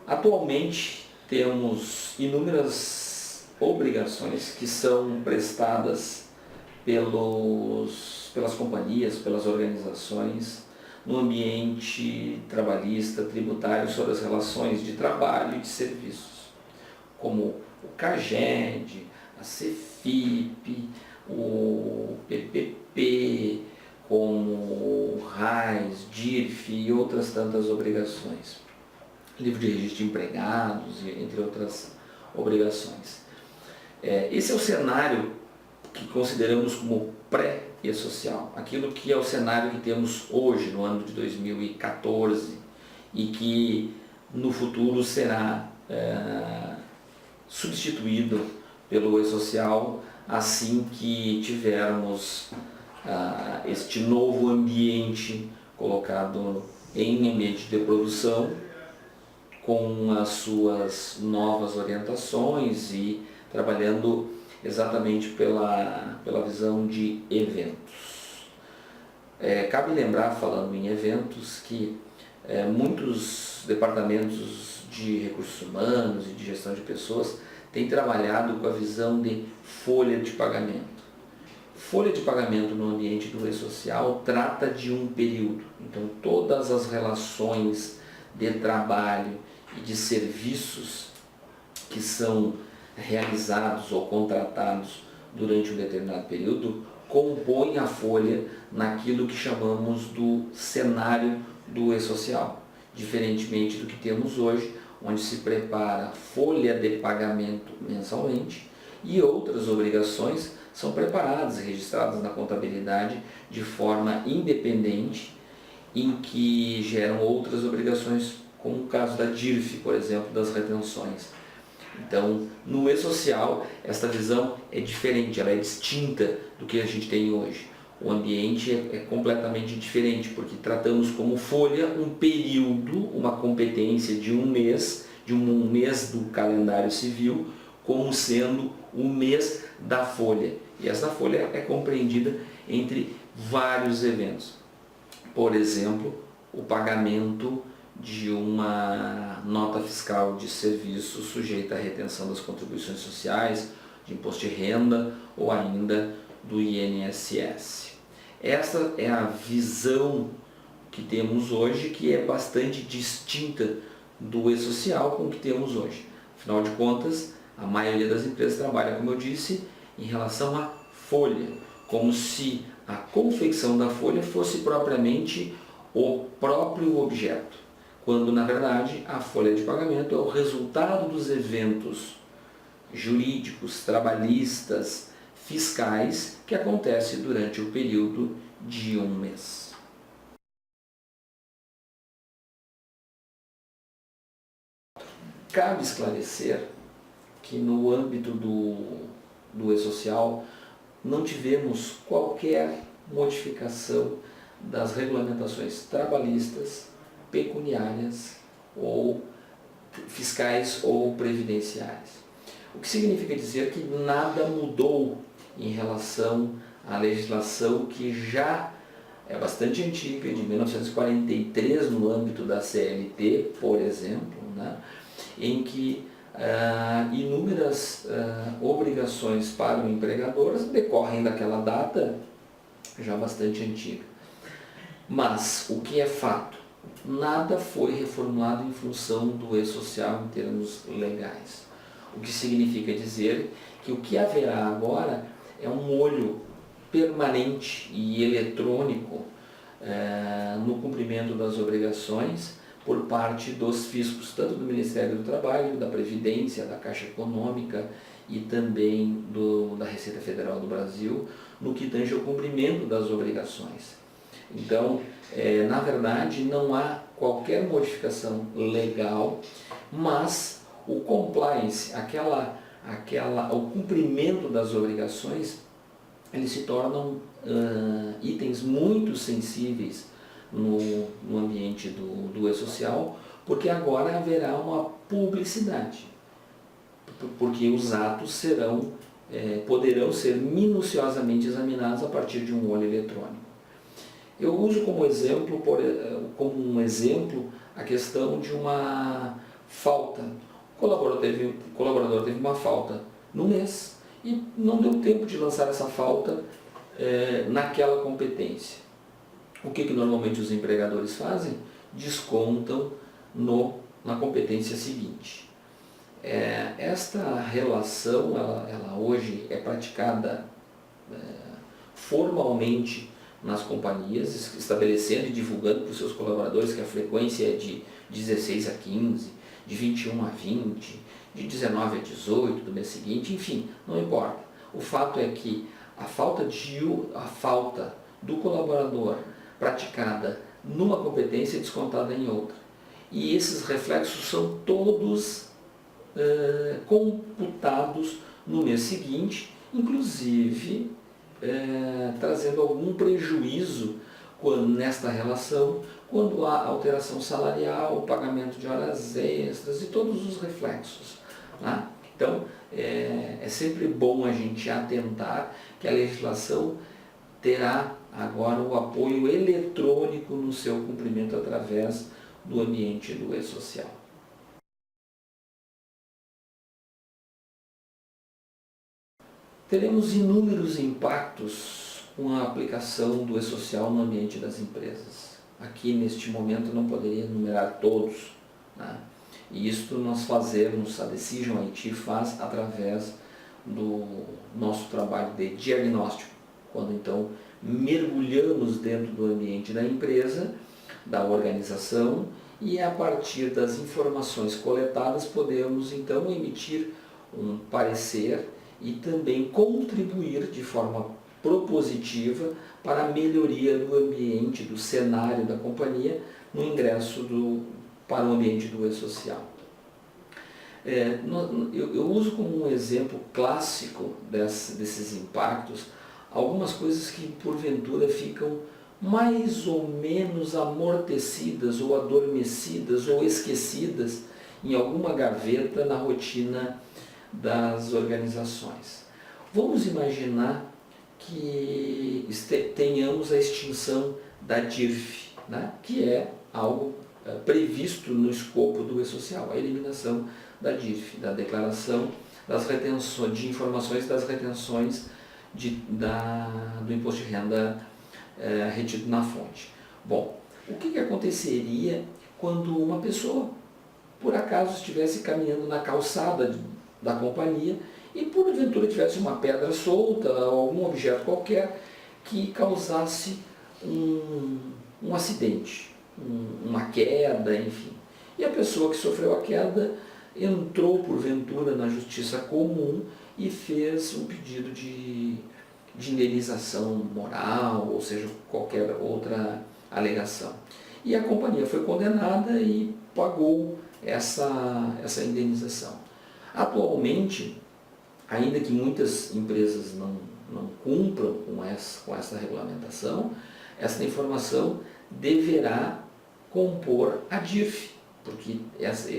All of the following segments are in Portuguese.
Atualmente temos inúmeras obrigações que são prestadas pelas companhias, pelas organizações, no ambiente trabalhista, tributário, sobre as relações de trabalho e de serviços, como o CAGED, a CEFIP, o PPP, como o RAIS, DIRF e outras tantas obrigações. Livro de registro de empregados, entre outras obrigações. Esse é o cenário que consideramos como pré-e-social, aquilo que é o cenário que temos hoje, no ano de 2014, e que no futuro será substituído pelo e-social assim que tivermos este novo ambiente colocado em ambiente de produção, com as suas novas orientações e trabalhando exatamente pela visão de eventos. Cabe lembrar, falando em eventos, que muitos departamentos de recursos humanos e de gestão de pessoas têm trabalhado com a visão de folha de pagamento. Folha de pagamento no ambiente do e-social trata de um período, então todas as relações de trabalho e de serviços que são realizados ou contratados durante um determinado período compõem a folha naquilo que chamamos do cenário do e-social, diferentemente do que temos hoje, onde se prepara folha de pagamento mensalmente e outras obrigações são preparadas e registradas na contabilidade de forma independente, em que geram outras obrigações, como o caso da DIRF, por exemplo, das retenções. Então, no e-social, esta visão é diferente, ela é distinta do que a gente tem hoje. O ambiente é completamente diferente, porque tratamos como folha um período, uma competência de um mês do calendário civil, como sendo o mês da folha. E essa folha é compreendida entre vários eventos. Por exemplo, o pagamento de uma nota fiscal de serviço sujeita à retenção das contribuições sociais, de imposto de renda ou ainda do INSS. Essa é a visão que temos hoje, que é bastante distinta do e-social com o que temos hoje. Afinal de contas, a maioria das empresas trabalha, como eu disse, em relação à folha, como se a confecção da folha fosse propriamente o próprio objeto, quando na verdade a folha de pagamento é o resultado dos eventos jurídicos, trabalhistas, fiscais que acontecem durante o período de um mês. Cabe esclarecer que no âmbito do e-social não tivemos qualquer modificação das regulamentações trabalhistas, pecuniárias ou fiscais ou previdenciárias. O que significa dizer que nada mudou em relação à legislação que já é bastante antiga, de 1943, no âmbito da CLT, por exemplo, né, em que inúmeras obrigações para o empregador decorrem daquela data já bastante antiga. Mas o que é fato? Nada foi reformulado em função do e-social em termos legais. O que significa dizer que o que haverá agora é um olho permanente e eletrônico no cumprimento das obrigações por parte dos fiscos, tanto do Ministério do Trabalho, da Previdência, da Caixa Econômica e também da Receita Federal do Brasil, no que tange ao cumprimento das obrigações. Então, na verdade, não há qualquer modificação legal, mas o compliance, o cumprimento das obrigações, eles se tornam itens muito sensíveis no ambiente do e-social, porque agora haverá uma publicidade, porque os atos poderão ser minuciosamente examinados a partir de um olho eletrônico. Eu uso como um exemplo a questão de uma falta. O colaborador teve uma falta no mês e não deu tempo de lançar essa falta naquela competência. O que normalmente os empregadores fazem? Descontam na competência seguinte. Esta relação, ela hoje é praticada formalmente nas companhias, estabelecendo e divulgando para os seus colaboradores que a frequência é de 16 a 15, de 21 a 20, de 19 a 18 do mês seguinte, enfim, não importa. O fato é que a falta do colaborador praticada numa competência é descontada em outra. E esses reflexos são todos computados no mês seguinte, inclusive trazendo algum prejuízo nesta relação, quando há alteração salarial, pagamento de horas extras e todos os reflexos. Né? Então, é sempre bom a gente atentar que a legislação terá agora o apoio eletrônico no seu cumprimento através do ambiente do e-social. Teremos inúmeros impactos com a aplicação do e-social no ambiente das empresas. Aqui, neste momento, não poderia enumerar todos, né? E isto nós fazemos, a Decision IT faz através do nosso trabalho de diagnóstico, quando então mergulhamos dentro do ambiente da empresa, da organização, e a partir das informações coletadas podemos então emitir um parecer e também contribuir de forma propositiva para a melhoria do ambiente, do cenário da companhia no ingresso para o ambiente do e-social. Eu uso como um exemplo clássico desses impactos algumas coisas que porventura ficam mais ou menos amortecidas ou adormecidas ou esquecidas em alguma gaveta na rotina das organizações. Vamos imaginar que tenhamos a extinção da DIRF, né? Que é algo previsto no escopo do e-social, a eliminação da DIRF, da declaração das retenções, de informações das retenções do imposto de renda retido na fonte. Bom, o que aconteceria quando uma pessoa, por acaso, estivesse caminhando na calçada da companhia e porventura tivesse uma pedra solta ou algum objeto qualquer que causasse um acidente, uma queda, enfim. E a pessoa que sofreu a queda entrou porventura na justiça comum e fez um pedido de indenização moral, ou seja, qualquer outra alegação. E a companhia foi condenada e pagou essa indenização. Atualmente, ainda que muitas empresas não cumpram com essa regulamentação, essa informação deverá compor a DIRF, porque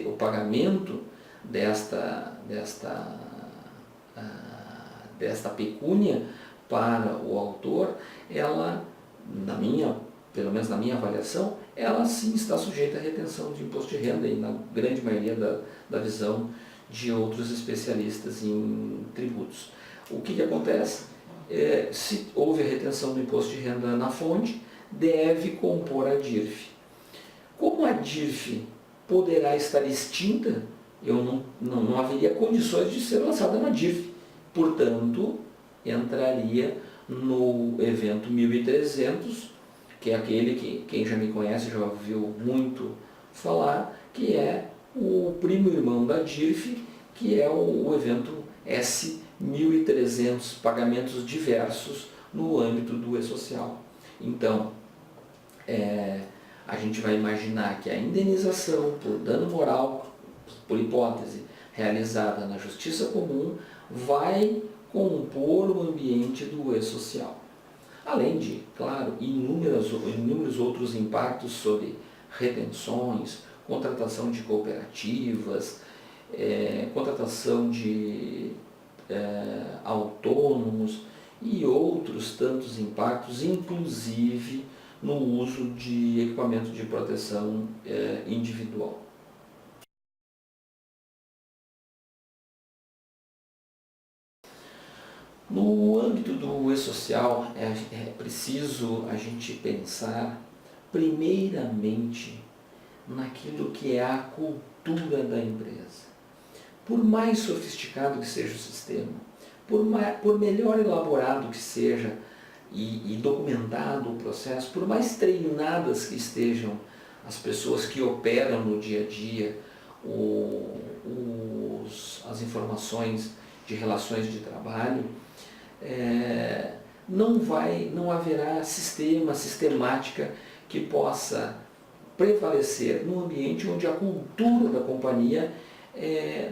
o pagamento desta pecúnia para o autor, ela, pelo menos na minha avaliação, ela sim está sujeita à retenção de imposto de renda e na grande maioria da visão de outros especialistas em tributos. O que acontece? Se houve a retenção do imposto de renda na fonte, deve compor a DIRF. Como a DIRF poderá estar extinta, não haveria condições de ser lançada na DIRF. Portanto, entraria no evento 1300, que é aquele que quem já me conhece já ouviu muito falar, que é o primo irmão da DIRF, que é o evento S1300, pagamentos diversos no âmbito do e-social. Então, a gente vai imaginar que a indenização por dano moral, por hipótese, realizada na justiça comum, vai compor o ambiente do e-social. Além de, claro, inúmeros outros impactos sobre retenções, contratação de cooperativas, contratação de autônomos e outros tantos impactos, inclusive no uso de equipamento de proteção individual. No âmbito do e-social, é preciso a gente pensar primeiramente naquilo que é a cultura da empresa. Por mais sofisticado que seja o sistema, por melhor elaborado que seja e documentado o processo, por mais treinadas que estejam as pessoas que operam no dia a dia as informações de relações de trabalho, não haverá sistemática que possa prevalecer num ambiente onde a cultura da companhia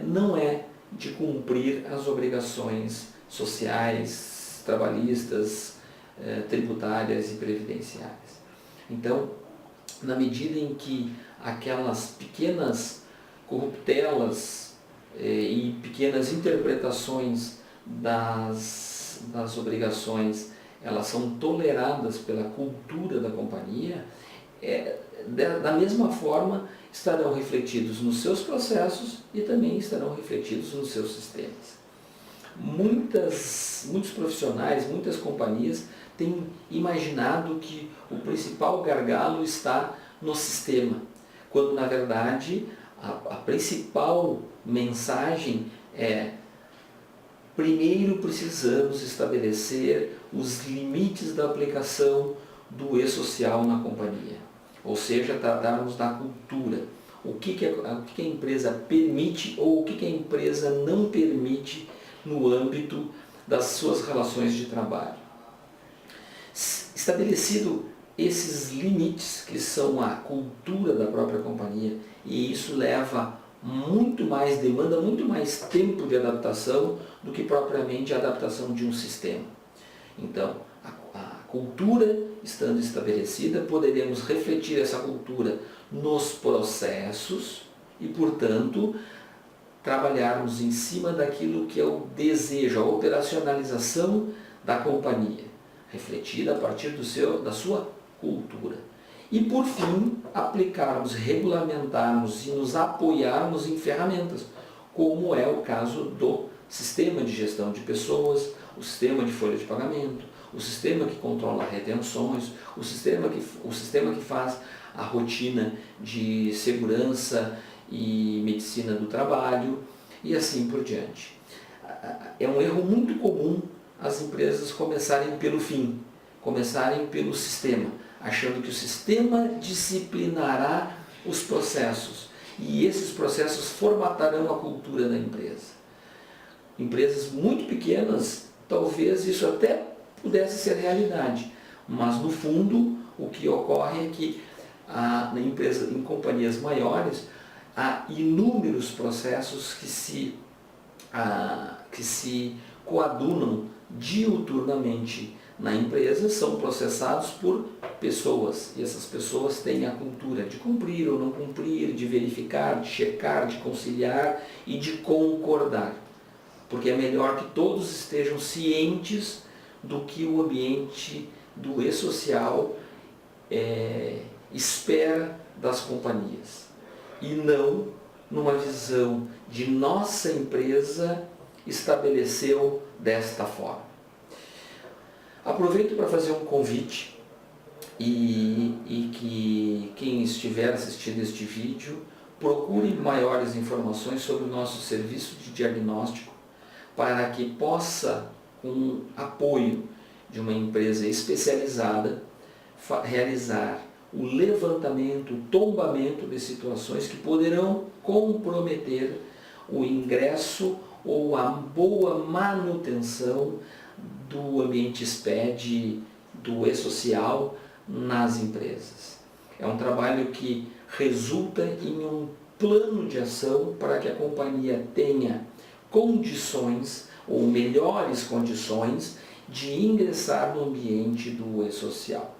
não é de cumprir as obrigações sociais, trabalhistas, tributárias e previdenciárias. Então, na medida em que aquelas pequenas corruptelas e pequenas interpretações das obrigações, elas são toleradas pela cultura da companhia, da mesma forma estarão refletidos nos seus processos e também estarão refletidos nos seus sistemas. Muitos profissionais, muitas companhias têm imaginado que o principal gargalo está no sistema, quando na verdade a principal mensagem é: primeiro precisamos estabelecer os limites da aplicação do e-social na companhia, ou seja, tratarmos da cultura, o que a empresa permite ou o que a empresa não permite no âmbito das suas relações de trabalho. Estabelecido esses limites, que são a cultura da própria companhia, e isso demanda muito mais tempo de adaptação do que propriamente a adaptação de um sistema. Então, a cultura estando estabelecida, poderemos refletir essa cultura nos processos e, portanto, trabalharmos em cima daquilo que é o desejo, a operacionalização da companhia, refletida a partir da sua cultura. E, por fim, aplicarmos, regulamentarmos e nos apoiarmos em ferramentas, como é o caso do sistema de gestão de pessoas, o sistema de folha de pagamento, o sistema que controla retenções, o sistema que faz a rotina de segurança e medicina do trabalho e assim por diante. É um erro muito comum as empresas começarem pelo fim, começarem pelo sistema, achando que o sistema disciplinará os processos e esses processos formatarão a cultura da empresa. Empresas muito pequenas, talvez isso até pudesse ser realidade, mas no fundo o que ocorre é que em companhias maiores há inúmeros processos que se coadunam diuturnamente na empresa, são processados por pessoas, e essas pessoas têm a cultura de cumprir ou não cumprir, de verificar, de checar, de conciliar e de concordar, porque é melhor que todos estejam cientes do que o ambiente do e-social espera das companhias, e não numa visão de nossa empresa estabeleceu desta forma. Aproveito para fazer um convite e que quem estiver assistindo este vídeo procure maiores informações sobre o nosso serviço de diagnóstico para que possa, com apoio de uma empresa especializada, realizar o levantamento, o tombamento de situações que poderão comprometer o ingresso ou a boa manutenção do ambiente SPED, do e-social nas empresas. É um trabalho que resulta em um plano de ação para que a companhia tenha condições ou melhores condições de ingressar no ambiente do e-social.